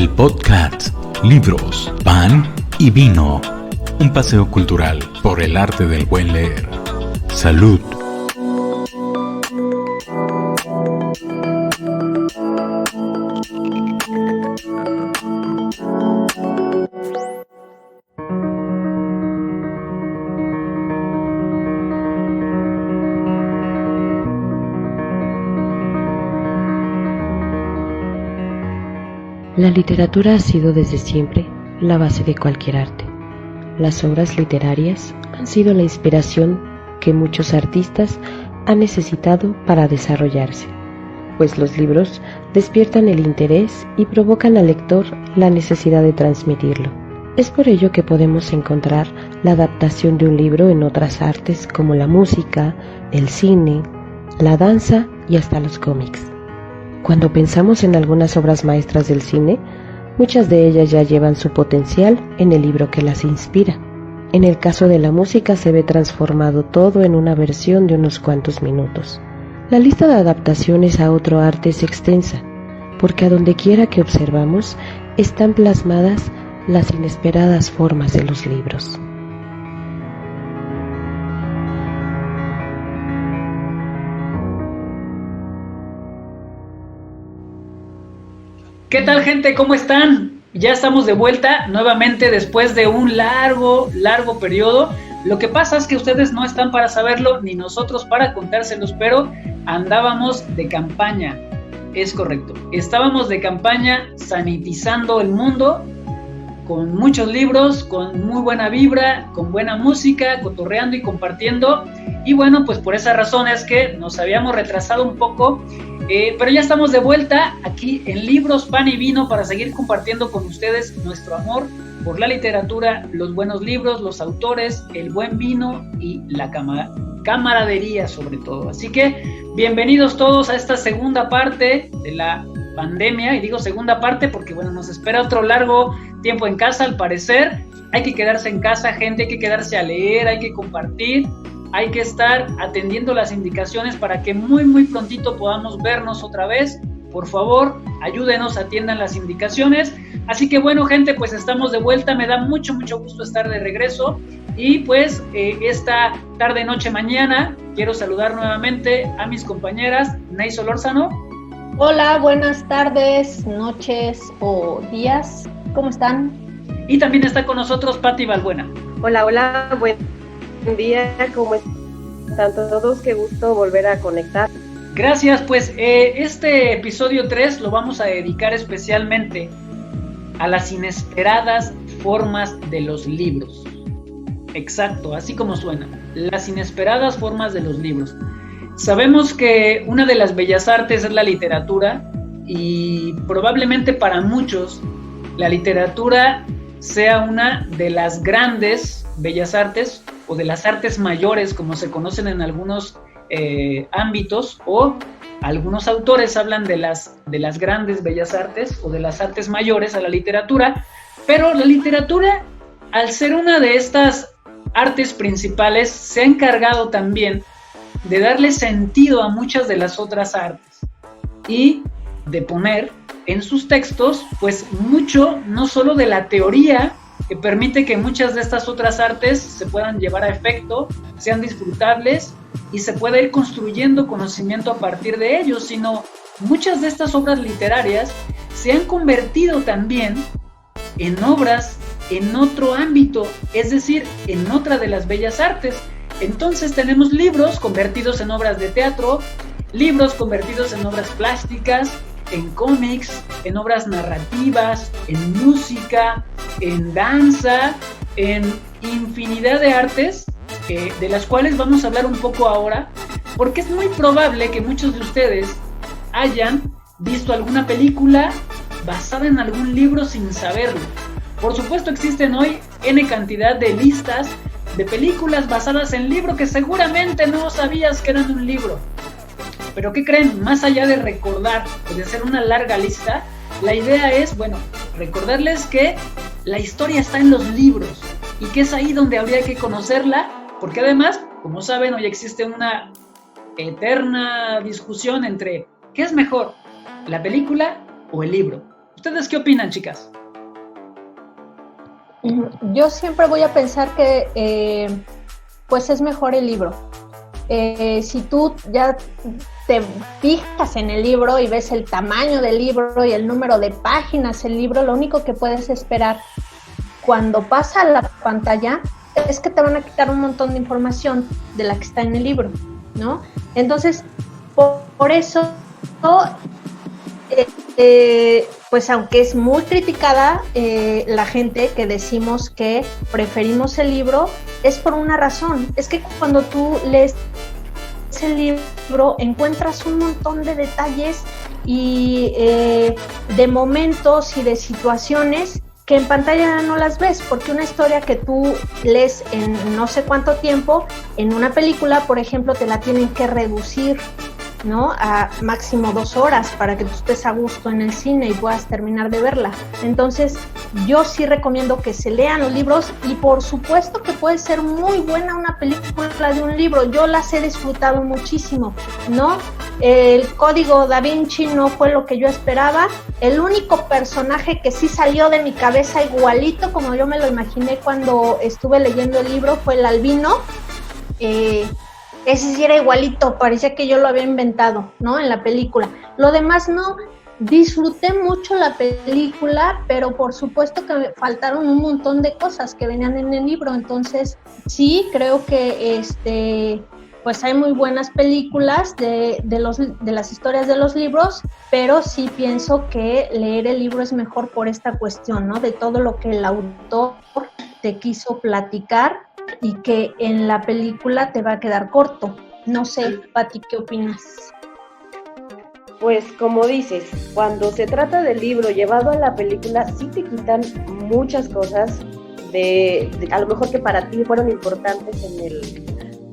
El podcast Libros, Pan y Vino. Un paseo cultural por el arte del buen leer. Salud. La literatura ha sido desde siempre la base de cualquier arte. Las obras literarias han sido la inspiración que muchos artistas han necesitado para desarrollarse, pues los libros despiertan el interés y provocan al lector la necesidad de transmitirlo. Es por ello que podemos encontrar la adaptación de un libro en otras artes como la música, el cine, la danza y hasta los cómics. Cuando pensamos en algunas obras maestras del cine, muchas de ellas ya llevan su potencial en el libro que las inspira. En el caso de la música se ve transformado todo en una versión de unos cuantos minutos. La lista de adaptaciones a otro arte es extensa, porque a donde quiera que observamos están plasmadas las inesperadas formas de los libros. ¿Qué tal, gente? ¿Cómo están? Ya estamos de vuelta nuevamente después de un largo periodo. Lo que pasa es que ustedes no están para saberlo, ni nosotros para contárselos, pero andábamos de campaña. Es correcto. Estábamos de campaña sanitizando el mundo con muchos libros, con muy buena vibra, con buena música, cotorreando y compartiendo. Y bueno, pues por esa razón es que nos habíamos retrasado un poco, pero ya estamos de vuelta aquí en Libros, Pan y Vino para seguir compartiendo con ustedes nuestro amor por la literatura, los buenos libros, los autores, el buen vino y la camaradería sobre todo. Así que bienvenidos todos a esta segunda parte de la pandemia, y digo segunda parte porque bueno, nos espera otro largo tiempo en casa al parecer. Hay que quedarse en casa, gente, hay que quedarse a leer, hay que compartir, hay que estar atendiendo las indicaciones para que muy prontito podamos vernos otra vez. Por favor, ayúdenos, atiendan las indicaciones. Así que bueno, gente, pues estamos de vuelta, me da mucho gusto estar de regreso. Y pues esta tarde, noche, mañana, quiero saludar nuevamente a mis compañeras, Ney Solórzano. Hola, buenas tardes, noches o días, ¿cómo están? Y también está con nosotros Pati Balbuena. Hola, buen día, ¿cómo están todos? Qué gusto volver a conectar. Gracias, pues este episodio 3 lo vamos a dedicar especialmente a las inesperadas formas de los libros. Exacto, así como suena, las inesperadas formas de los libros. Sabemos que una de las bellas artes es la literatura, y probablemente para muchos la literatura sea una de las grandes bellas artes o de las artes mayores, como se conocen en algunos ámbitos, o algunos autores hablan de las grandes bellas artes o de las artes mayores a la literatura. Pero la literatura, al ser una de estas artes principales, se ha encargado también de darle sentido a muchas de las otras artes y de poner en sus textos pues mucho, no solo de la teoría que permite que muchas de estas otras artes se puedan llevar a efecto, sean disfrutables y se pueda ir construyendo conocimiento a partir de ellos, sino muchas de estas obras literarias se han convertido también en obras en otro ámbito, es decir, en otra de las bellas artes. Entonces tenemos libros convertidos en obras de teatro, libros convertidos en obras plásticas, en cómics, en obras narrativas, en música, en danza, en infinidad de artes, de las cuales vamos a hablar un poco ahora, porque es muy probable que muchos de ustedes hayan visto alguna película basada en algún libro sin saberlo. Por supuesto, existen hoy N cantidad de listas de películas basadas en libros que seguramente no sabías que eran un libro. Pero ¿qué creen? Más allá de recordar o de hacer una larga lista, la idea es, bueno, recordarles que la historia está en los libros y que es ahí donde habría que conocerla, porque además, como saben, hoy existe una eterna discusión entre ¿qué es mejor? ¿La película o el libro? ¿Ustedes qué opinan, chicas? Yo siempre voy a pensar que pues es mejor el libro. Si tú ya te fijas en el libro y ves el tamaño del libro y el número de páginas del libro, lo único que puedes esperar cuando pasa a la pantalla es que te van a quitar un montón de información de la que está en el libro, ¿no? Entonces, por eso, pues aunque es muy criticada la gente que decimos que preferimos el libro, es por una razón. Es que cuando tú lees el libro encuentras un montón de detalles y de momentos y de situaciones que en pantalla no las ves, porque una historia que tú lees en no sé cuánto tiempo, en una película, por ejemplo, te la tienen que reducir, ¿no? A máximo 2 horas para que tú estés a gusto en el cine y puedas terminar de verla. Entonces, yo sí recomiendo que se lean los libros y por supuesto que puede ser muy buena una película de un libro. Yo las he disfrutado muchísimo, ¿no? El Código Da Vinci no fue lo que yo esperaba. El único personaje que sí salió de mi cabeza igualito como yo me lo imaginé cuando estuve leyendo el libro fue el albino. Ese sí era igualito, parecía que yo lo había inventado, ¿no? En la película. Lo demás no. Disfruté mucho la película, pero por supuesto que me faltaron un montón de cosas que venían en el libro. Entonces, sí, creo que pues hay muy buenas películas de las historias de los libros, pero sí pienso que leer el libro es mejor por esta cuestión, ¿no? De todo lo que el autor te quiso platicar y que en la película te va a quedar corto. No sé, Pati, ¿qué opinas? Pues como dices, cuando se trata del libro llevado a la película, sí te quitan muchas cosas de a lo mejor que para ti fueron importantes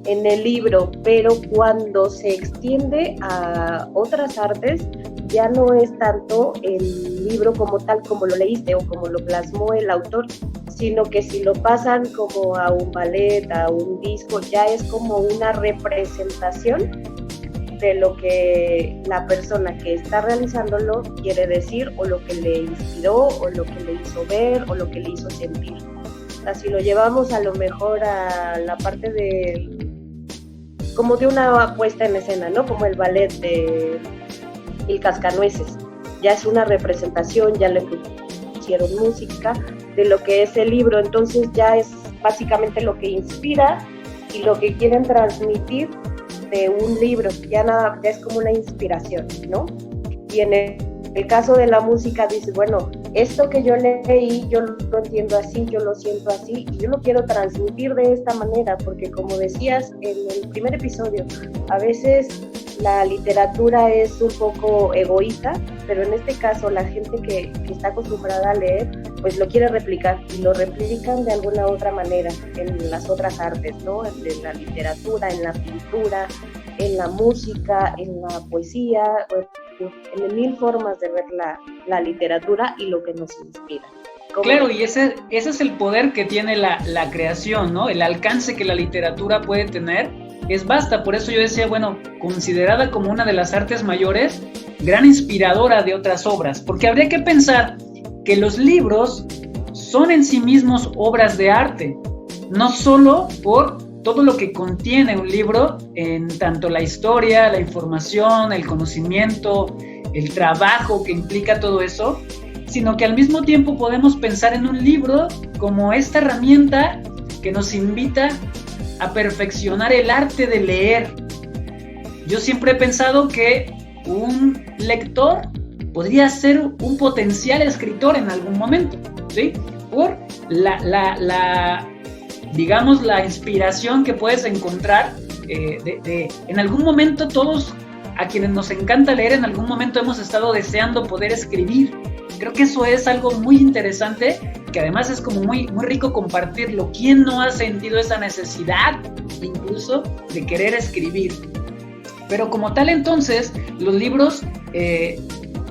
en el libro, pero cuando se extiende a otras artes, ya no es tanto el libro como tal, como lo leíste o como lo plasmó el autor, sino que si lo pasan como a un ballet, a un disco, ya es como una representación de lo que la persona que está realizándolo quiere decir, o lo que le inspiró, o lo que le hizo ver, o lo que le hizo sentir. O sea, si lo llevamos a lo mejor a la parte como de una puesta en escena, ¿no? Como el ballet de El Cascanueces. Ya es una representación, ya le pusieron música de lo que es el libro, entonces ya es básicamente lo que inspira y lo que quieren transmitir de un libro, ya es como una inspiración, ¿no? Y en el caso de la música dices, bueno, esto que yo leí, yo lo entiendo así, yo lo siento así, y yo lo quiero transmitir de esta manera, porque como decías en el primer episodio, a veces la literatura es un poco egoísta, pero en este caso la gente que está acostumbrada a leer, pues lo quiere replicar, y lo replican de alguna otra manera en las otras artes, ¿no? En la literatura, en la pintura, en la música, en la poesía, en 1000 formas de ver la literatura y lo que nos inspira. Claro, y ese es el poder que tiene la creación, ¿no? El alcance que la literatura puede tener es vasta. Por eso yo decía, bueno, considerada como una de las artes mayores, gran inspiradora de otras obras, porque habría que pensar que los libros son en sí mismos obras de arte, no solo por todo lo que contiene un libro, en tanto la historia, la información, el conocimiento, el trabajo que implica todo eso, sino que al mismo tiempo podemos pensar en un libro como esta herramienta que nos invita a perfeccionar el arte de leer. Yo siempre he pensado que un lector podría ser un potencial escritor en algún momento, ¿sí? Por digamos, la inspiración que puedes encontrar en algún momento. Todos a quienes nos encanta leer, en algún momento hemos estado deseando poder escribir. Creo que eso es algo muy interesante, que además es como muy, muy rico compartirlo. ¿Quién no ha sentido esa necesidad incluso de querer escribir? Pero como tal, entonces, los libros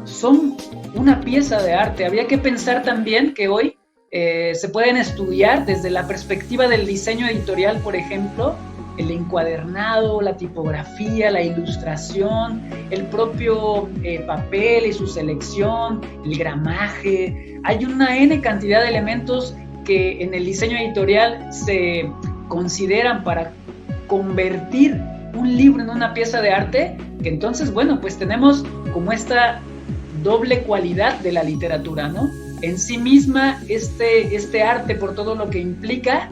son una pieza de arte. Habría que pensar también que hoy, se pueden estudiar desde la perspectiva del diseño editorial, por ejemplo, el encuadernado, la tipografía, la ilustración, el propio papel y su selección, el gramaje. Hay una N cantidad de elementos que en el diseño editorial se consideran para convertir un libro en una pieza de arte, que entonces, bueno, pues tenemos como esta doble cualidad de la literatura, ¿no? En sí misma este arte por todo lo que implica,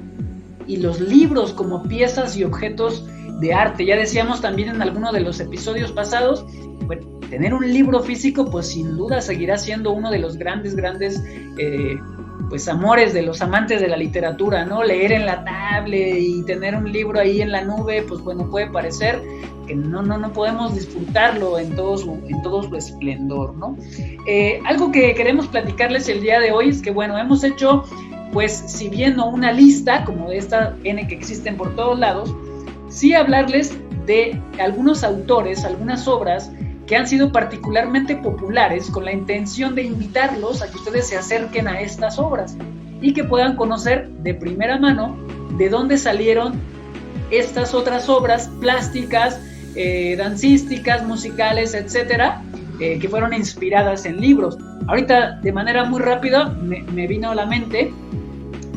y los libros como piezas y objetos de arte. Ya decíamos también en alguno de los episodios pasados, bueno, tener un libro físico pues sin duda seguirá siendo uno de los grandes pues amores de los amantes de la literatura, ¿no? Leer en la tablet y tener un libro ahí en la nube, pues bueno, puede parecer que no podemos disfrutarlo en todo su esplendor, ¿no? Algo que queremos platicarles el día de hoy es que, bueno, hemos hecho, pues, si bien no una lista, como de esta N que existen por todos lados, sí hablarles de algunos autores, algunas obras que han sido particularmente populares, con la intención de invitarlos a que ustedes se acerquen a estas obras y que puedan conocer de primera mano de dónde salieron estas otras obras plásticas, dancísticas, musicales, etcétera, que fueron inspiradas en libros. Ahorita, de manera muy rápida, me vino a la mente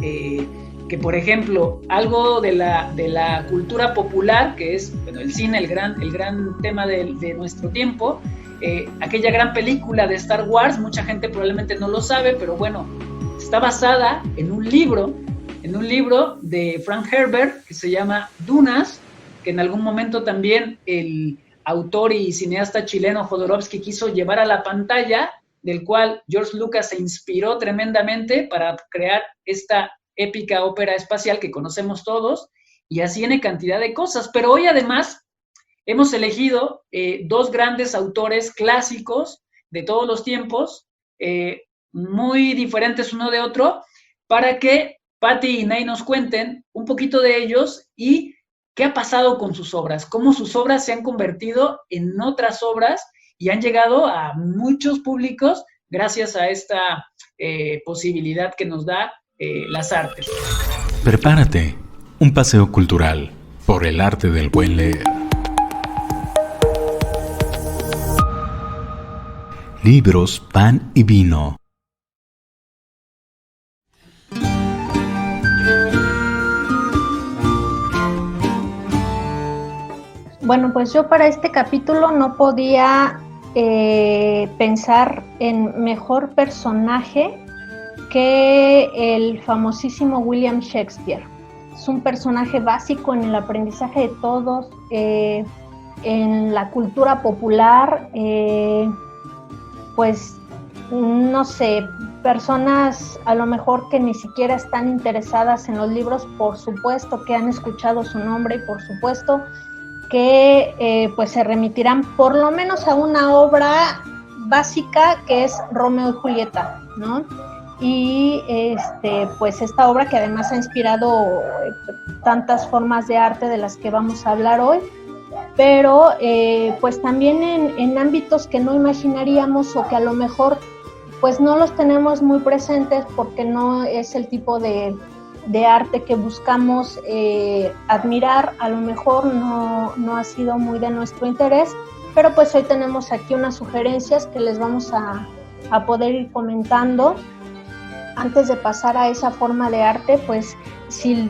que, por ejemplo, algo de la cultura popular, que es, bueno, el cine, el gran tema de nuestro tiempo, aquella gran película de Star Wars, mucha gente probablemente no lo sabe, pero bueno, está basada en un libro de Frank Herbert que se llama Dunas, que en algún momento también el autor y cineasta chileno Jodorowsky quiso llevar a la pantalla, del cual George Lucas se inspiró tremendamente para crear esta épica ópera espacial que conocemos todos, y así en cantidad de cosas. Pero hoy además hemos elegido dos grandes autores clásicos de todos los tiempos, muy diferentes uno de otro, para que Patti y Nay nos cuenten un poquito de ellos y qué ha pasado con sus obras, cómo sus obras se han convertido en otras obras y han llegado a muchos públicos gracias a esta posibilidad que nos da las artes. Prepárate, un paseo cultural por el arte del buen leer. Libros, pan y vino. Bueno, pues yo para este capítulo no podía pensar en mejor personaje que el famosísimo William Shakespeare. Es un personaje básico en el aprendizaje de todos, en la cultura popular, pues no sé, personas a lo mejor que ni siquiera están interesadas en los libros, por supuesto que han escuchado su nombre y por supuesto que pues se remitirán por lo menos a una obra básica que es Romeo y Julieta, ¿no? Y pues esta obra que además ha inspirado tantas formas de arte de las que vamos a hablar hoy, pero pues también en ámbitos que no imaginaríamos o que a lo mejor pues no los tenemos muy presentes porque no es el tipo de arte que buscamos admirar, a lo mejor no ha sido muy de nuestro interés, pero pues hoy tenemos aquí unas sugerencias que les vamos a poder ir comentando. Antes de pasar a esa forma de arte, pues si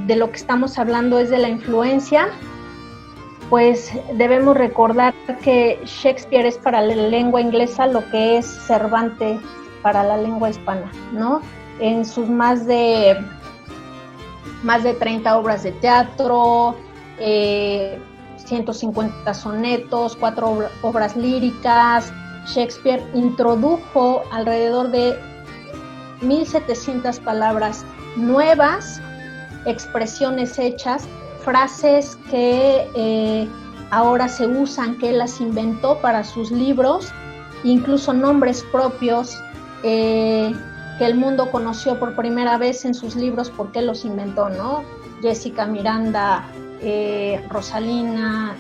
de lo que estamos hablando es de la influencia, pues debemos recordar que Shakespeare es para la lengua inglesa lo que es Cervantes para la lengua hispana, ¿no? En sus más de 30 obras de teatro, 150 sonetos, 4 obras líricas, Shakespeare introdujo alrededor de 1,700 palabras nuevas, expresiones hechas, frases que ahora se usan, que él las inventó para sus libros, incluso nombres propios que el mundo conoció por primera vez en sus libros porque él los inventó, ¿no? Jessica, Miranda, Rosalina,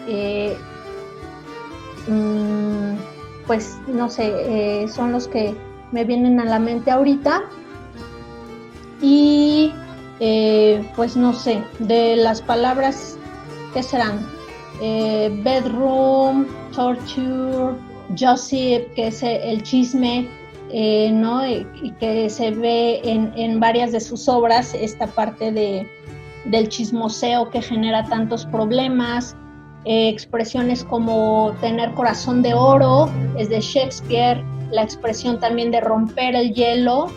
pues no sé, son los que me vienen a la mente ahorita. Y pues no sé, de las palabras ¿qué serán? Bedroom, Torture, Gossip, que es el chisme, ¿no? Y que se ve en varias de sus obras, esta parte del chismoseo que genera tantos problemas. Expresiones como tener corazón de oro es de Shakespeare, la expresión también de romper el hielo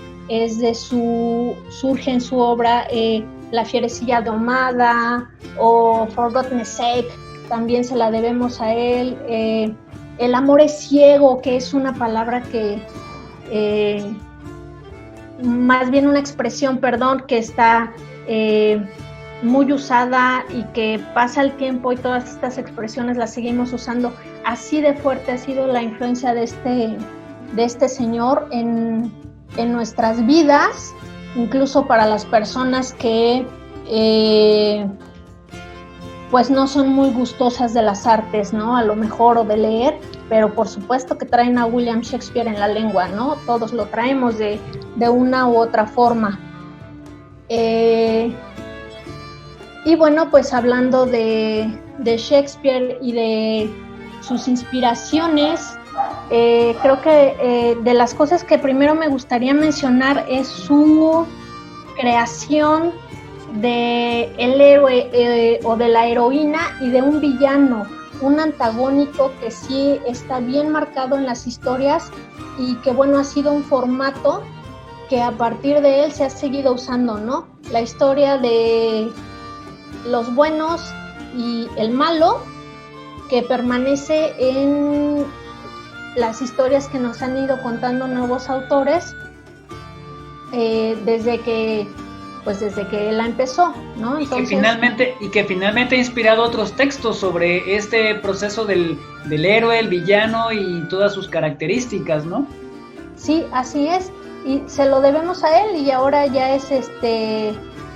surge en su obra La fierecilla domada o For Goodness Sake, también se la debemos a él. El amor es ciego, que es una palabra que más bien una expresión, que está muy usada y que pasa el tiempo y todas estas expresiones las seguimos usando. Así de fuerte ha sido la influencia de este señor en nuestras vidas, incluso para las personas que pues no son muy gustosas de las artes, ¿no? A lo mejor, o de leer, pero por supuesto que traen a William Shakespeare en la lengua, ¿no? Todos lo traemos de una u otra forma. Y bueno, pues hablando de Shakespeare y de sus inspiraciones, creo que de las cosas que primero me gustaría mencionar es su creación de el héroe o de la heroína y de un villano, un antagónico que sí está bien marcado en las historias y que bueno, ha sido un formato que a partir de él se ha seguido usando, ¿no? La historia de los buenos y el malo, que permanece en las historias que nos han ido contando nuevos autores desde que él la empezó, ¿no? Entonces, y que finalmente ha inspirado otros textos sobre este proceso del héroe, el villano y todas sus características, ¿no? Sí, así es, y se lo debemos a él, y ahora ya es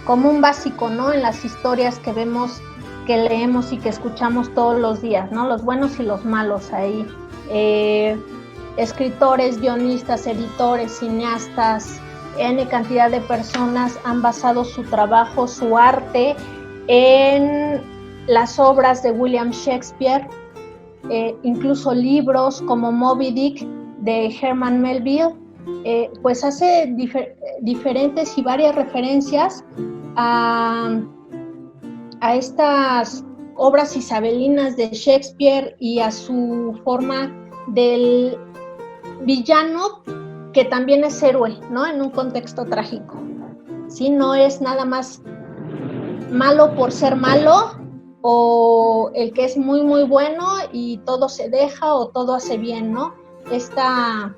como un básico, ¿no? En las historias que vemos, que leemos y que escuchamos todos los días, ¿no? Los buenos y los malos ahí. Escritores, guionistas, editores, cineastas, N cantidad de personas han basado su trabajo, su arte, en las obras de William Shakespeare, incluso libros como Moby Dick de Herman Melville, pues hace diferentes y varias referencias a estas obras isabelinas de Shakespeare y a su forma del villano que también es héroe, ¿no? En un contexto trágico. ¿Sí? No es nada más malo por ser malo, o el que es muy muy bueno y todo se deja o todo hace bien, ¿no? Esta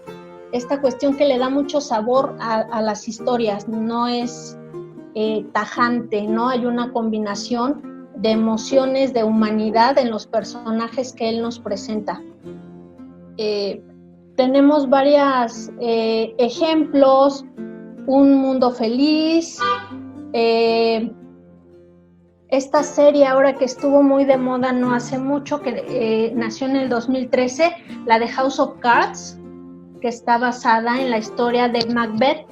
cuestión que le da mucho sabor a las historias, no es tajante, ¿no? Hay una combinación de emociones, de humanidad en los personajes que él nos presenta. Tenemos varios ejemplos: Un mundo feliz, esta serie ahora que estuvo muy de moda no hace mucho, que nació en el 2013, la de House of Cards, que está basada en la historia de Macbeth,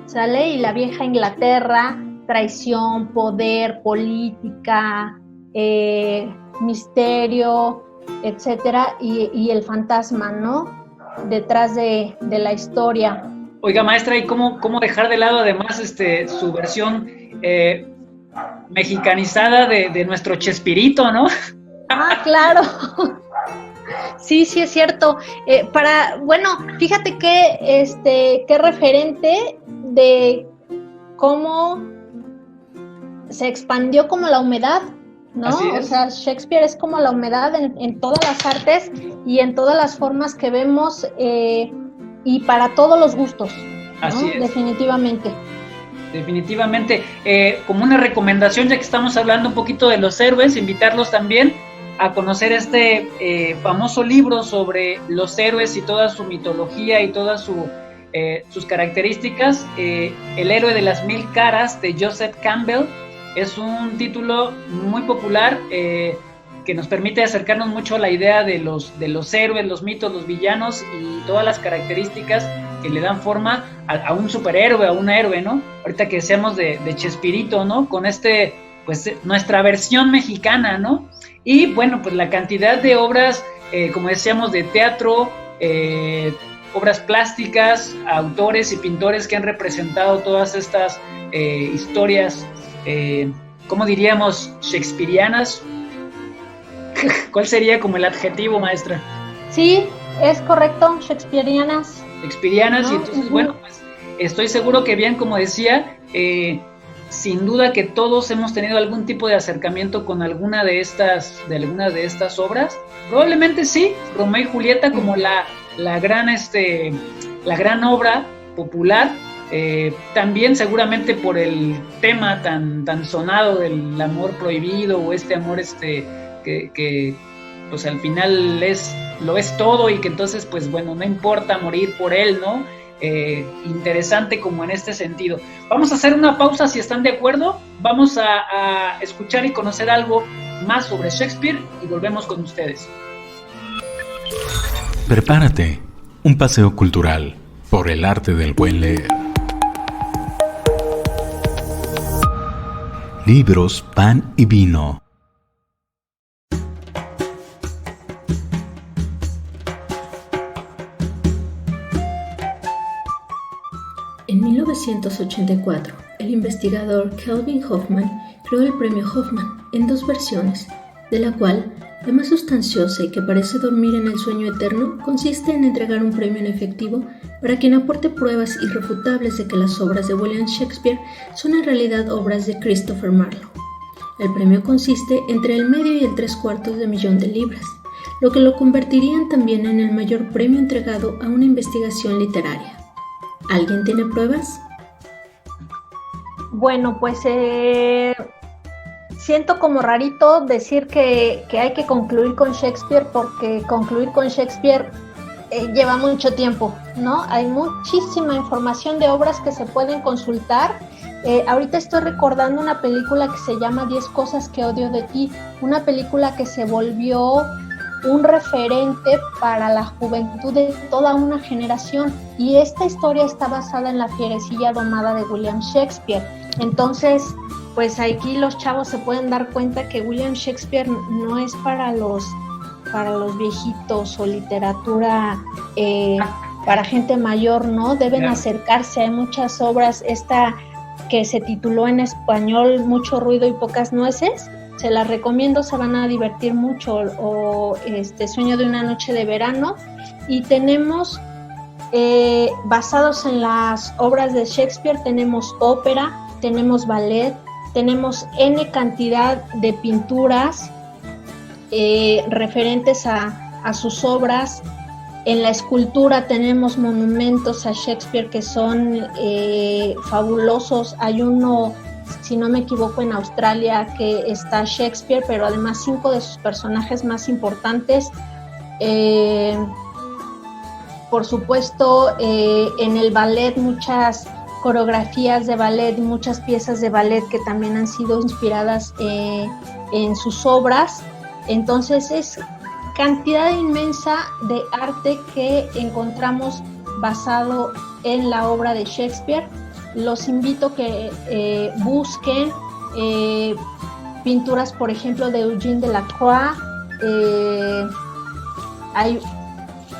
¿sale? Y la vieja Inglaterra, traición, poder, política, misterio, etcétera, y el fantasma, ¿no? Detrás de la historia. Oiga, maestra, ¿y cómo dejar de lado además su versión mexicanizada de nuestro Chespirito, ¿no? Ah, claro. Sí, es cierto. Bueno, fíjate que qué referente de cómo se expandió como la humedad, ¿no? O sea, Shakespeare es como la humedad en todas las artes y en todas las formas que vemos, y para todos los gustos, ¿no? Así es. Definitivamente, como una recomendación, ya que estamos hablando un poquito de los héroes, invitarlos también a conocer este famoso libro sobre los héroes y toda su mitología y todas sus características, El héroe de las 1000 caras, de Joseph Campbell. Es un título muy popular que nos permite acercarnos mucho a la idea de los héroes, los mitos, los villanos y todas las características que le dan forma a un superhéroe, a un héroe, ¿no? Ahorita que decíamos de Chespirito, ¿no? Con este pues nuestra versión mexicana, ¿no? Y bueno, pues la cantidad de obras, como decíamos, de teatro, obras plásticas, autores y pintores que han representado todas estas historias, ¿cómo diríamos? Shakespearianas. ¿Cuál sería como el adjetivo, maestra? Sí, es correcto, shakespearianas. Shakespearianas, ¿no? y entonces, bueno, pues estoy seguro que bien, como decía, sin duda que todos hemos tenido algún tipo de acercamiento con alguna de estas obras. Probablemente sí, Romeo y Julieta como la gran obra popular, también seguramente por el tema tan sonado del amor prohibido, o este amor que pues al final lo es todo, y que entonces pues bueno, no importa morir por él, ¿no? Interesante como en este sentido. Vamos a hacer una pausa, si están de acuerdo. Vamos a escuchar y conocer algo más sobre Shakespeare y volvemos con ustedes. Prepárate, un paseo cultural por el arte del buen leer. Libros, pan y vino. En 1984, el investigador Kelvin Hoffman creó el premio Hoffman en 2 versiones, de la cual la más sustanciosa y que parece dormir en el sueño eterno consiste en entregar un premio en efectivo para quien aporte pruebas irrefutables de que las obras de William Shakespeare son en realidad obras de Christopher Marlowe. El premio consiste entre el medio y el 3/4 millón de libras, lo que lo convertirían también en el mayor premio entregado a una investigación literaria. ¿Alguien tiene pruebas? Bueno, pues siento como rarito decir que hay que concluir con Shakespeare, porque concluir con Shakespeare lleva mucho tiempo, ¿no? Hay muchísima información de obras que se pueden consultar. Ahorita estoy recordando una película que se llama 10 cosas que odio de ti, una película que se volvió un referente para la juventud de toda una generación, y esta historia está basada en La fierecilla domada de William Shakespeare. Entonces, pues aquí los chavos se pueden dar cuenta que William Shakespeare no es para los viejitos o literatura para gente mayor, ¿no? Deben acercarse. Hay muchas obras, esta que se tituló en español Mucho ruido y pocas nueces, se las recomiendo, se van a divertir mucho, o Sueño de una noche de verano. Y tenemos, basados en las obras de Shakespeare, tenemos ópera, tenemos ballet, tenemos N cantidad de pinturas referentes a sus obras. En la escultura tenemos monumentos a Shakespeare que son fabulosos. Hay uno, si no me equivoco, en Australia, que está Shakespeare, pero además 5 de sus personajes más importantes. Por supuesto, en el ballet, muchas coreografías de ballet, muchas piezas de ballet que también han sido inspiradas en sus obras. Entonces es cantidad inmensa de arte que encontramos basado en la obra de Shakespeare. Los invito a que busquen pinturas, por ejemplo, de Eugène Delacroix.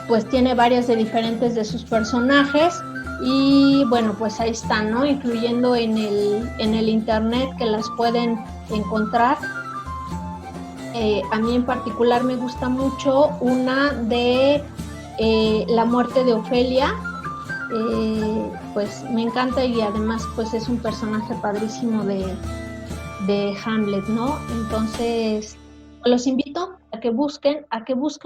Pues tiene varias de diferentes de sus personajes, y bueno, pues ahí están, ¿no? Incluyendo en el internet, que las pueden encontrar. A mí en particular me gusta mucho una de La muerte de Ofelia. Pues me encanta, y además pues es un personaje padrísimo de Hamlet, ¿no? Entonces los invito a que busquen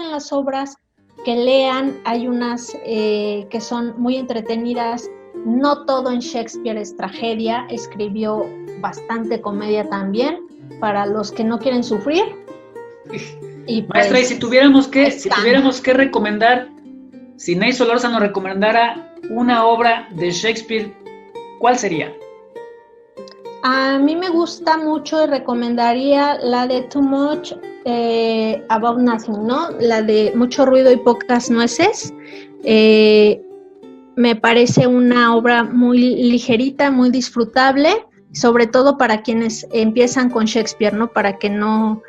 las obras, que lean. Hay unas que son muy entretenidas. No todo en Shakespeare es tragedia, escribió bastante comedia también, para los que no quieren sufrir. Y pues, maestra, y si tuviéramos que recomendar, si Ney Solórzano recomendara una obra de Shakespeare, ¿cuál sería? A mí me gusta mucho y recomendaría la de Too Much About Nothing, ¿no? La de Mucho ruido y pocas nueces. Me parece una obra muy ligerita, muy disfrutable, sobre todo para quienes empiezan con Shakespeare, ¿no? Para que no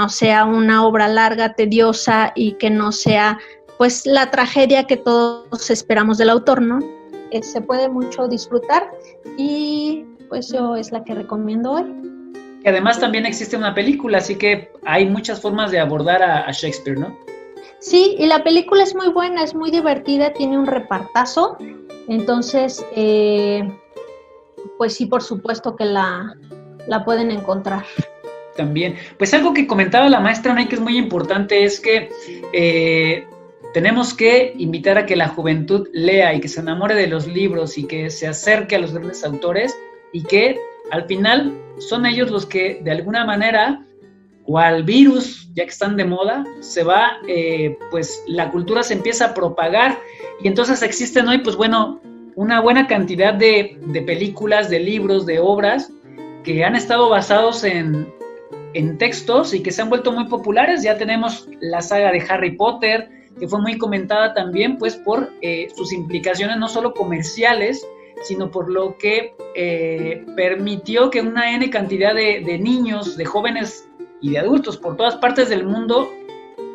sea una obra larga, tediosa y que no sea pues la tragedia que todos esperamos del autor, ¿no? Se puede mucho disfrutar y pues yo es la que recomiendo hoy. Y además también existe una película, así que hay muchas formas de abordar a Shakespeare, ¿no? Sí, y la película es muy buena, es muy divertida, tiene un repartazo, entonces pues sí, por supuesto que la pueden encontrar. También, pues algo que comentaba la maestra Nay que es muy importante es que tenemos que invitar a que la juventud lea y que se enamore de los libros y que se acerque a los grandes autores y que al final son ellos los que de alguna manera, cual virus, ya que están de moda, se va, pues la cultura se empieza a propagar y entonces existen hoy, pues bueno, una buena cantidad de películas, de libros, de obras que han estado basados en textos y que se han vuelto muy populares. Ya tenemos la saga de Harry Potter, que fue muy comentada también pues por sus implicaciones no solo comerciales, sino por lo que permitió que una N cantidad de niños, de jóvenes y de adultos por todas partes del mundo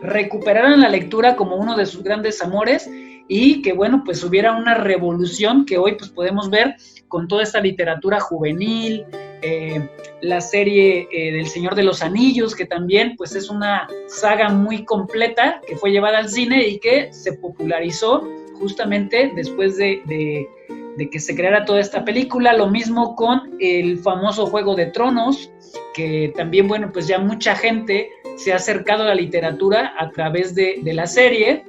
recuperaran la lectura como uno de sus grandes amores y que bueno, pues hubiera una revolución que hoy pues podemos ver con toda esta literatura juvenil, la serie del Señor de los Anillos, que también pues es una saga muy completa que fue llevada al cine y que se popularizó justamente después de que se creara toda esta película. Lo mismo con el famoso Juego de Tronos, que también, bueno, pues ya mucha gente se ha acercado a la literatura a través de la serie,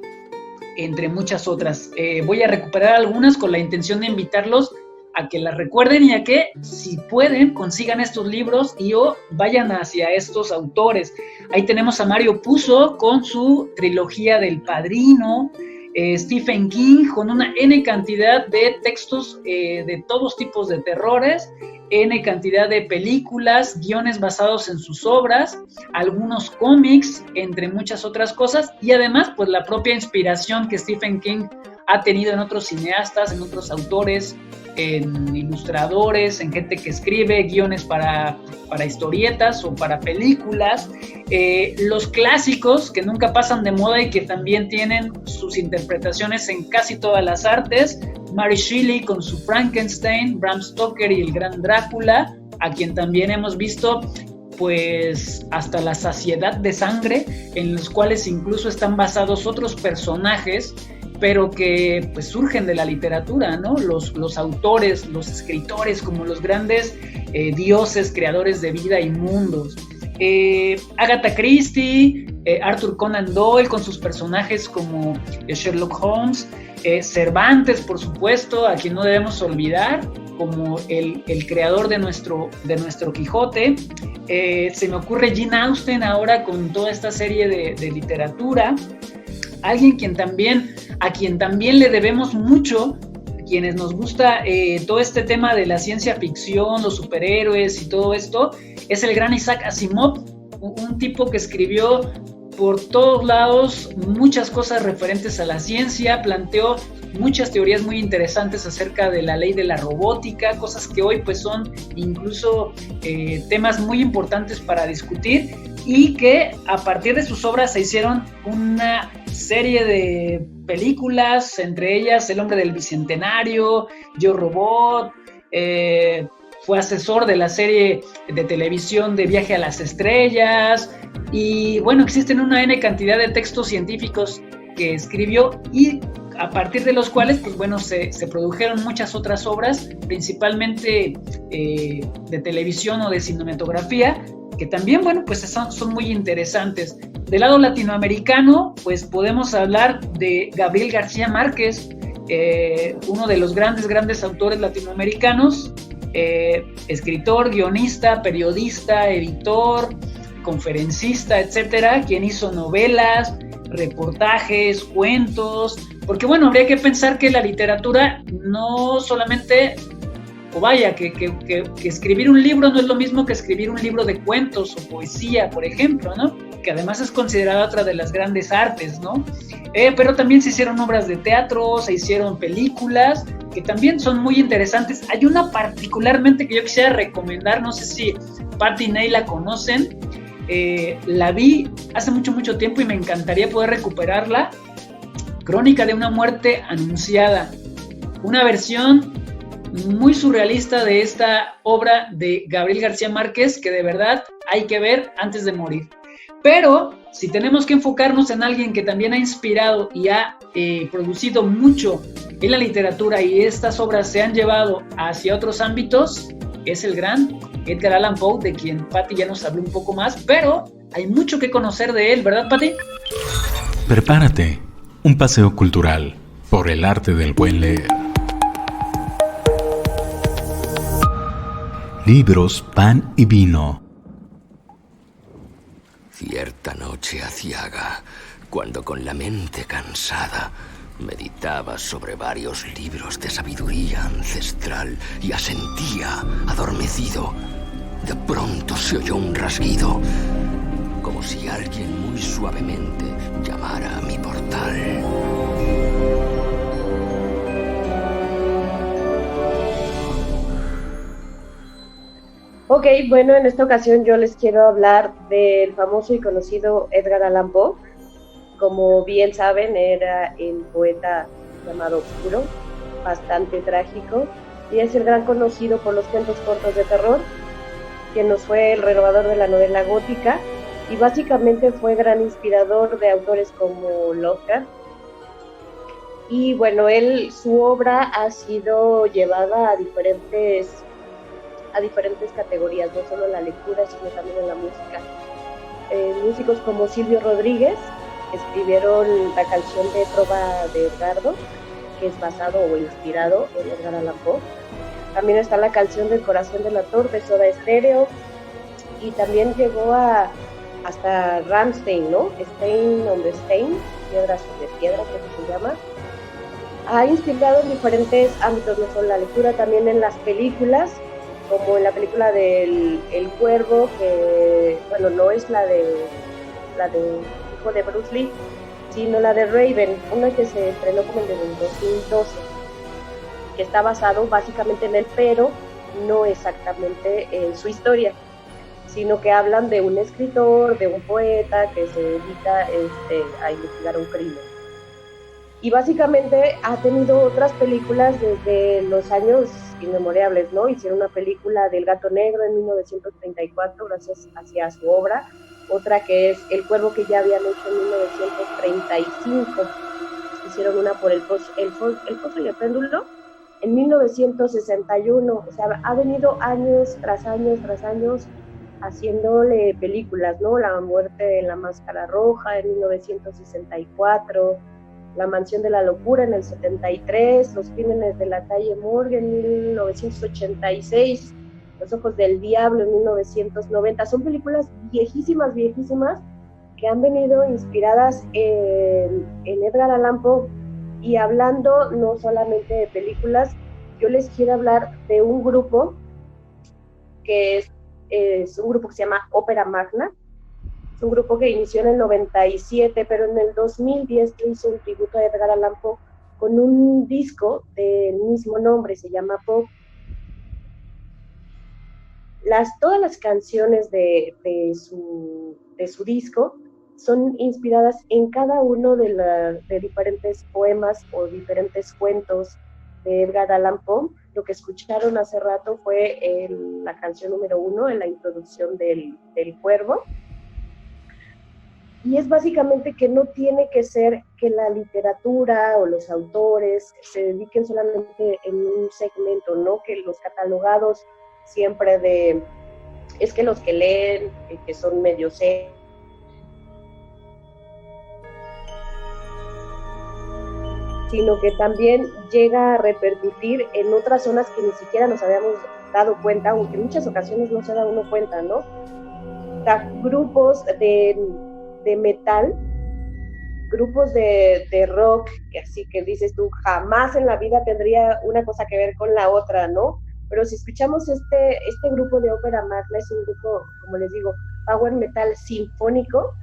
entre muchas otras. Voy a recuperar algunas con la intención de invitarlos a que las recuerden y a que, si pueden, consigan estos libros y o vayan hacia estos autores. Ahí tenemos a Mario Puzo con su trilogía del Padrino, Stephen King con una N cantidad de textos de todos tipos de terrores, N cantidad de películas, guiones basados en sus obras, algunos cómics, entre muchas otras cosas, y además pues la propia inspiración que Stephen King ha tenido en otros cineastas, en otros autores, en ilustradores, en gente que escribe guiones para historietas o para películas, los clásicos que nunca pasan de moda y que también tienen sus interpretaciones en casi todas las artes, Mary Shelley con su Frankenstein, Bram Stoker y el Gran Drácula, a quien también hemos visto pues hasta la saciedad de sangre, en los cuales incluso están basados otros personajes, pero que pues surgen de la literatura, ¿no? Los autores, los escritores, como los grandes dioses, creadores de vida y mundos. Agatha Christie, Arthur Conan Doyle con sus personajes como Sherlock Holmes, Cervantes, por supuesto, a quien no debemos olvidar, como el creador de nuestro Quijote. Se me ocurre Jane Austen ahora con toda esta serie de literatura. Alguien a quien también le debemos mucho, quienes nos gusta todo este tema de la ciencia ficción, los superhéroes y todo esto, es el gran Isaac Asimov, un tipo que escribió por todos lados muchas cosas referentes a la ciencia, planteó muchas teorías muy interesantes acerca de la ley de la robótica, cosas que hoy pues son incluso temas muy importantes para discutir y que a partir de sus obras se hicieron una serie de películas, entre ellas El hombre del bicentenario, Yo Robot, fue asesor de la serie de televisión de Viaje a las Estrellas y bueno, existen una N cantidad de textos científicos que escribió y a partir de los cuales pues bueno, se produjeron muchas otras obras, principalmente de televisión o de cinematografía, que también, bueno, pues son muy interesantes. Del lado latinoamericano, pues podemos hablar de Gabriel García Márquez, uno de los grandes autores latinoamericanos, escritor, guionista, periodista, editor, conferencista, etcétera, quien hizo novelas, reportajes, cuentos, porque bueno, habría que pensar que la literatura no solamente o vaya, que escribir un libro no es lo mismo que escribir un libro de cuentos o poesía, por ejemplo, ¿no? Que además es considerada otra de las grandes artes, ¿no? Pero también se hicieron obras de teatro, se hicieron películas, que también son muy interesantes. Hay una particularmente que yo quisiera recomendar, no sé si Pat y Ney la conocen, la vi hace mucho tiempo y me encantaría poder recuperarla. Crónica de una muerte anunciada, una versión muy surrealista de esta obra de Gabriel García Márquez, que de verdad hay que ver antes de morir. Pero si tenemos que enfocarnos en alguien que también ha inspirado y ha producido mucho en la literatura, y estas obras se han llevado hacia otros ámbitos, es el gran Edgar Allan Poe, de quien Patti ya nos habló un poco más, pero hay mucho que conocer de él, ¿verdad, Patti? Prepárate, un paseo cultural por el arte del buen leer. Libros, pan y vino. Cierta noche aciaga, cuando con la mente cansada meditaba sobre varios libros de sabiduría ancestral y asentía adormecido, de pronto se oyó un rasguido, como si alguien muy suavemente llamara a mi portal. Ok, bueno, en esta ocasión yo les quiero hablar del famoso y conocido Edgar Allan Poe. Como bien saben, era el poeta llamado Oscuro, bastante trágico, y es el gran conocido por los cuentos cortos de terror, quien nos fue el renovador de la novela gótica, y básicamente fue gran inspirador de autores como Lovecraft. Y bueno, su obra ha sido llevada a diferentes categorías, no solo en la lectura, sino también en la música. Músicos como Silvio Rodríguez escribieron la canción de Trova de Edgardo, que es basado o inspirado en Edgar Allan Poe. También está la canción del Corazón del Ator de Soda Stereo, y también llegó hasta Rammstein, ¿no? Stein on the Stein, Piedra sobre Piedra, creo que se llama. Ha inspirado en diferentes ámbitos, no solo en la lectura, también en las películas, como en la película del El Cuervo, que, bueno, no es la de hijo de Bruce Lee, sino la de Raven, una que se estrenó como en el 2012, que está basado básicamente en él, pero no exactamente en su historia, sino que hablan de un escritor, de un poeta que se dedica a investigar un crimen. Y básicamente ha tenido otras películas desde los años inmemorables, ¿no? Hicieron una película del Gato Negro en 1934, gracias hacia su obra. Otra que es El Cuervo, que ya habían hecho en 1935. Hicieron una por el Pozo y el Péndulo en 1961. O sea, ha venido años tras años haciéndole películas, ¿no? La Muerte en la Máscara Roja en 1964, La Mansión de la Locura en el 73, Los Crímenes de la Calle Morgue en 1986, Los Ojos del Diablo en 1990. Son películas viejísimas, que han venido inspiradas en Edgar Allan Poe. Y hablando no solamente de películas, yo les quiero hablar de un grupo que es un grupo que se llama Ópera Magna. Es un grupo que inició en el 97, pero en el 2010 hizo un tributo a Edgar Allan Poe con un disco del mismo nombre, se llama Poe. Todas las canciones de su disco son inspiradas en cada uno de diferentes poemas o diferentes cuentos de Edgar Allan Poe. Lo que escucharon hace rato fue la canción número 1 en la introducción del Cuervo. Y es básicamente que no tiene que ser que la literatura o los autores se dediquen solamente en un segmento, ¿no? Que los catalogados siempre es que los que leen, que son medio serios, sino que también llega a repercutir en otras zonas que ni siquiera nos habíamos dado cuenta, aunque en muchas ocasiones no se da uno cuenta, ¿no? O sea, grupos de metal, grupos de rock, que así que dices tú, jamás en la vida tendría una cosa que ver con la otra, ¿no? pero si escuchamos este grupo de ópera magna, es un grupo, como les digo, power metal sinfónico,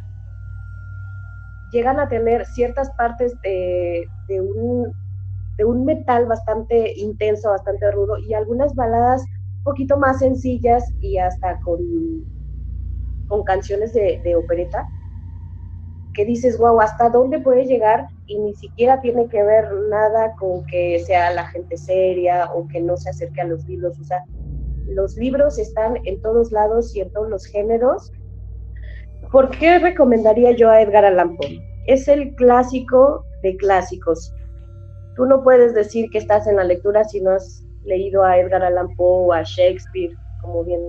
llegan a tener ciertas partes de un metal bastante intenso, bastante rudo, y algunas baladas un poquito más sencillas y hasta con canciones de opereta, que dices, wow, ¿hasta dónde puede llegar? Y ni siquiera tiene que ver nada con que sea la gente seria o que no se acerque a los libros. O sea, los libros están en todos lados y en todos los géneros. ¿Por qué recomendaría yo a Edgar Allan Poe? Es el clásico de clásicos. Tú no puedes decir que estás en la lectura si no has leído a Edgar Allan Poe o a Shakespeare, como bien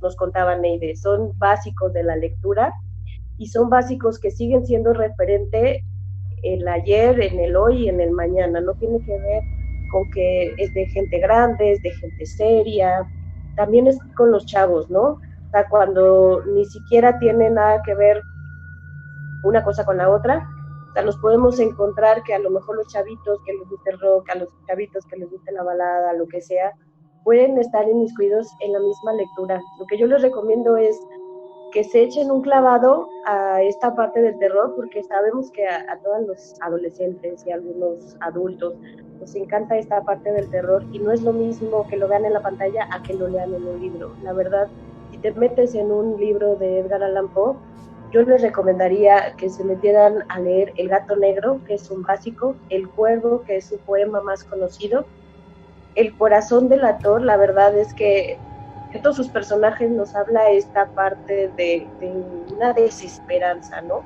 nos contaba Neide. Son básicos de la lectura y son básicos que siguen siendo referente el ayer, en el hoy y en el mañana. No tiene que ver con que es de gente grande, es de gente seria, también es con los chavos, ¿no? O sea, cuando ni siquiera tiene nada que ver una cosa con la otra, o sea, nos podemos encontrar que a lo mejor los chavitos que les guste el rock, a los chavitos que les guste la balada, lo que sea, pueden estar inmiscuidos en la misma lectura. Lo que yo les recomiendo es que se echen un clavado a esta parte del terror, porque sabemos que a todos los adolescentes y a algunos adultos nos encanta esta parte del terror, y no es lo mismo que lo vean en la pantalla a que lo lean en un libro. La verdad, si te metes en un libro de Edgar Allan Poe, yo les recomendaría que se metieran a leer El gato negro, que es un básico, El cuervo, que es su poema más conocido, El corazón delator. La verdad es que de todos sus personajes nos habla esta parte de una desesperanza, ¿no?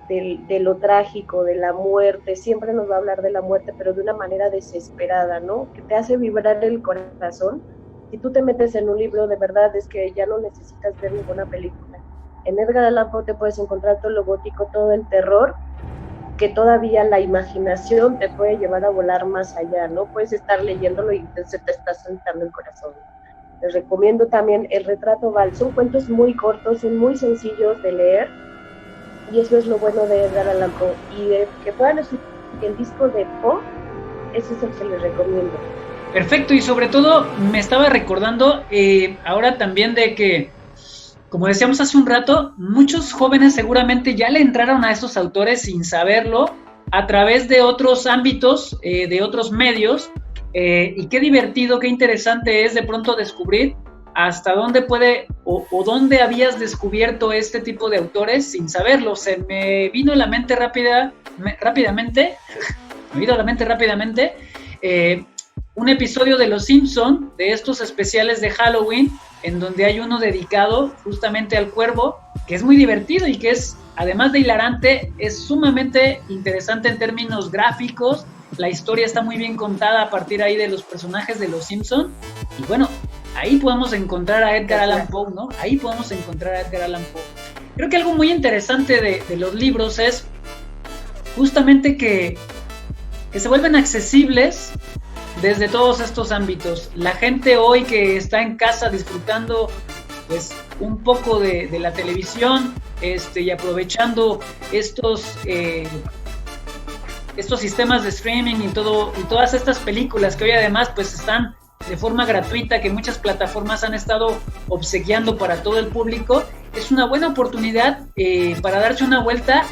De lo trágico, de la muerte. Siempre nos va a hablar de la muerte, pero de una manera desesperada, ¿no? Que te hace vibrar el corazón. Si tú te metes en un libro, de verdad es que ya no necesitas ver ninguna película. En Edgar Allan Poe te puedes encontrar todo lo gótico, todo el terror, que todavía la imaginación te puede llevar a volar más allá, ¿no? Puedes estar leyéndolo y se te está saltando el corazón. Les recomiendo también El retrato Val. Son cuentos muy cortos, son muy sencillos de leer, y eso es lo bueno de Edgar Allan Poe. Y que puedan escuchar el disco de Poe, ese es el que les recomiendo. Perfecto, y sobre todo me estaba recordando ahora también de que, como decíamos hace un rato, muchos jóvenes seguramente ya le entraron a estos autores sin saberlo, a través de otros ámbitos, de otros medios, y qué divertido, qué interesante es de pronto descubrir hasta dónde puede o dónde habías descubierto este tipo de autores sin saberlo. Se me vino a la mente rápidamente un episodio de Los Simpson, de estos especiales de Halloween, en donde hay uno dedicado justamente al cuervo, que es muy divertido y que es, además de hilarante, es sumamente interesante en términos gráficos. La historia está muy bien contada a partir ahí de los personajes de Los Simpson, y bueno, ahí podemos encontrar a Edgar Allan Poe, ¿no? Ahí podemos encontrar a Edgar Allan Poe. Creo que algo muy interesante de los libros es justamente que se vuelven accesibles desde todos estos ámbitos. La gente hoy que está en casa disfrutando pues un poco de la televisión, y aprovechando estos sistemas de streaming y todas estas películas que hoy además pues están de forma gratuita, que muchas plataformas han estado obsequiando para todo el público, es una buena oportunidad para darse una vuelta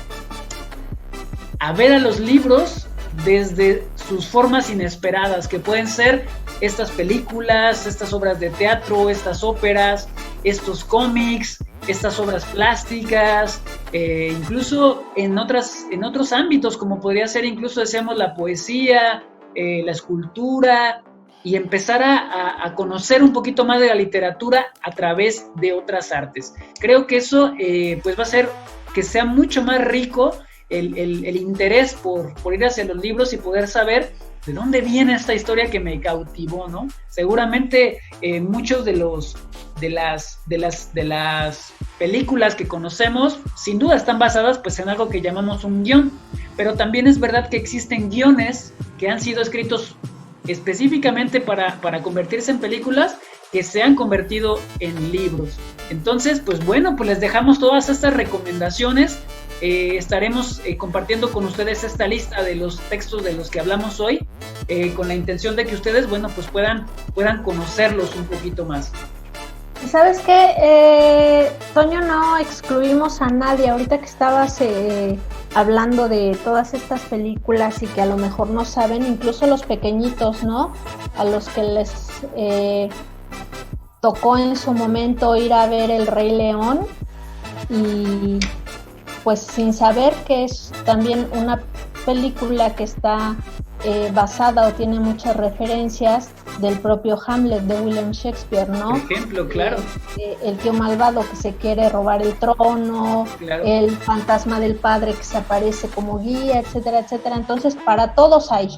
a ver a los libros desde sus formas inesperadas, que pueden ser estas películas, estas obras de teatro, estas óperas, estos cómics, estas obras plásticas, incluso en otros ámbitos, como podría ser incluso, decíamos, la poesía, la escultura, y empezar a conocer un poquito más de la literatura a través de otras artes. Creo que eso pues va a hacer que sea mucho más rico el interés por ir hacia los libros y poder saber de dónde viene esta historia que me cautivó, ¿no? Seguramente muchos de las películas que conocemos sin duda están basadas pues en algo que llamamos un guión, pero también es verdad que existen guiones que han sido escritos específicamente para convertirse en películas, que se han convertido en libros. Entonces, pues bueno, pues les dejamos todas estas recomendaciones. Estaremos compartiendo con ustedes esta lista de los textos de los que hablamos hoy, con la intención de que ustedes, bueno, pues puedan conocerlos un poquito más. ¿Sabes qué? Toño, no excluimos a nadie. Ahorita que estabas hablando de todas estas películas y que a lo mejor no saben, incluso los pequeñitos, ¿no? A los que les tocó en su momento ir a ver El Rey León y pues sin saber que es también una película que está basada o tiene muchas referencias del propio Hamlet de William Shakespeare, ¿no? Por ejemplo, claro. El tío malvado que se quiere robar el trono, claro. El fantasma del padre que se aparece como guía, etcétera, etcétera. Entonces, para todos hay.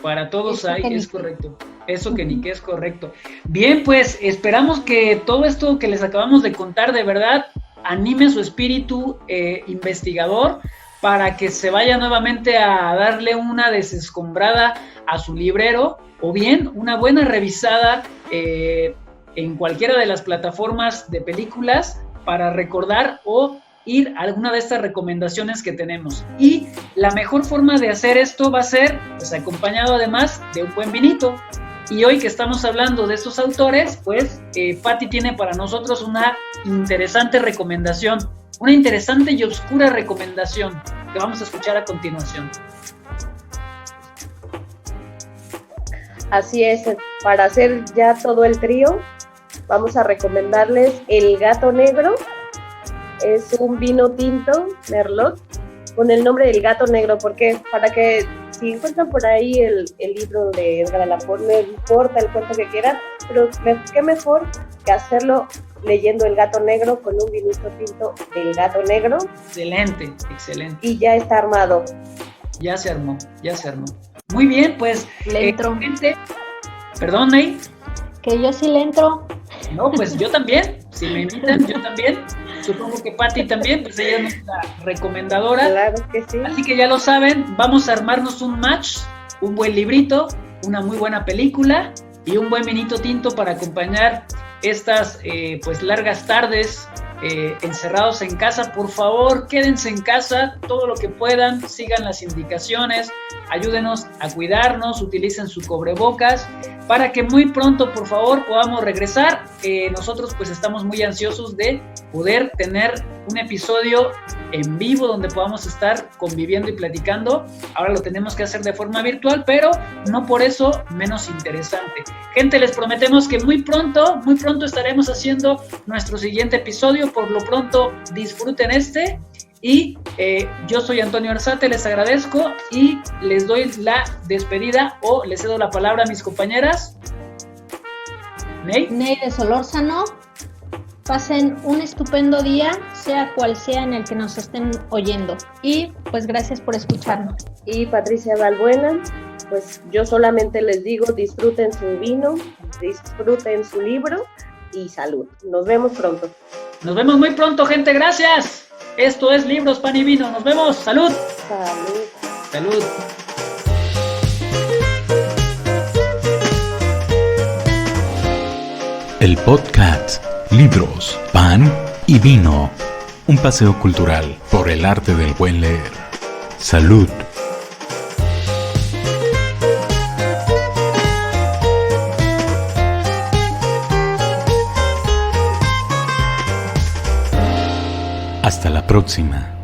Para todos Eso hay, que es correcto. Eso que ni que es correcto. Bien, pues esperamos que todo esto que les acabamos de contar de verdad anime su espíritu investigador para que se vaya nuevamente a darle una desescombrada a su librero o bien una buena revisada en cualquiera de las plataformas de películas para recordar o ir a alguna de estas recomendaciones que tenemos. Y la mejor forma de hacer esto va a ser pues acompañado además de un buen vinito. Y hoy que estamos hablando de estos autores, pues Patti tiene para nosotros una interesante recomendación, una interesante y oscura recomendación que vamos a escuchar a continuación. Así es, para hacer ya todo el trío, vamos a recomendarles El Gato Negro. Es un vino tinto, Merlot, con el nombre del Gato Negro, porque para que si encuentran por ahí el libro de Edgar Allan Poe, no importa el cuento que quieran, pero qué mejor que hacerlo leyendo El Gato Negro con un vinito tinto del Gato Negro. Excelente, excelente. Y ya está armado. Ya se armó. Muy bien, pues. Le entro. Gente, perdón, Ney. Que yo sí le entro. No, pues yo también. Si me invitan, yo también. Supongo que Patti también, pues ella es nuestra recomendadora. Claro que sí. Así que ya lo saben, vamos a armarnos un match, un buen librito, una muy buena película y un buen vinito tinto para acompañar estas pues largas tardes encerrados en casa. Por favor, quédense en casa todo lo que puedan, sigan las indicaciones, ayúdenos a cuidarnos, utilicen su cubrebocas para que muy pronto, por favor, podamos regresar. Nosotros pues estamos muy ansiosos de poder tener un episodio en vivo donde podamos estar conviviendo y platicando. Ahora lo tenemos que hacer de forma virtual, pero no por eso menos interesante. Gente, les prometemos que muy pronto estaremos haciendo nuestro siguiente episodio. Por lo pronto, disfruten este. Y yo soy Antonio Arzate, les agradezco y les doy la despedida o les cedo la palabra a mis compañeras. Ney de Solórzano. Pasen un estupendo día, sea cual sea en el que nos estén oyendo. Y pues gracias por escucharnos. Y Patricia Balbuena, pues yo solamente les digo, disfruten su vino, disfruten su libro y salud. Nos vemos pronto. Nos vemos muy pronto, gente, gracias. Esto es Libros, Pan y Vino. Nos vemos. Salud. Salud. Salud. El podcast Libros, Pan y Vino. Un paseo cultural por el arte del buen leer. Salud. Hasta la próxima.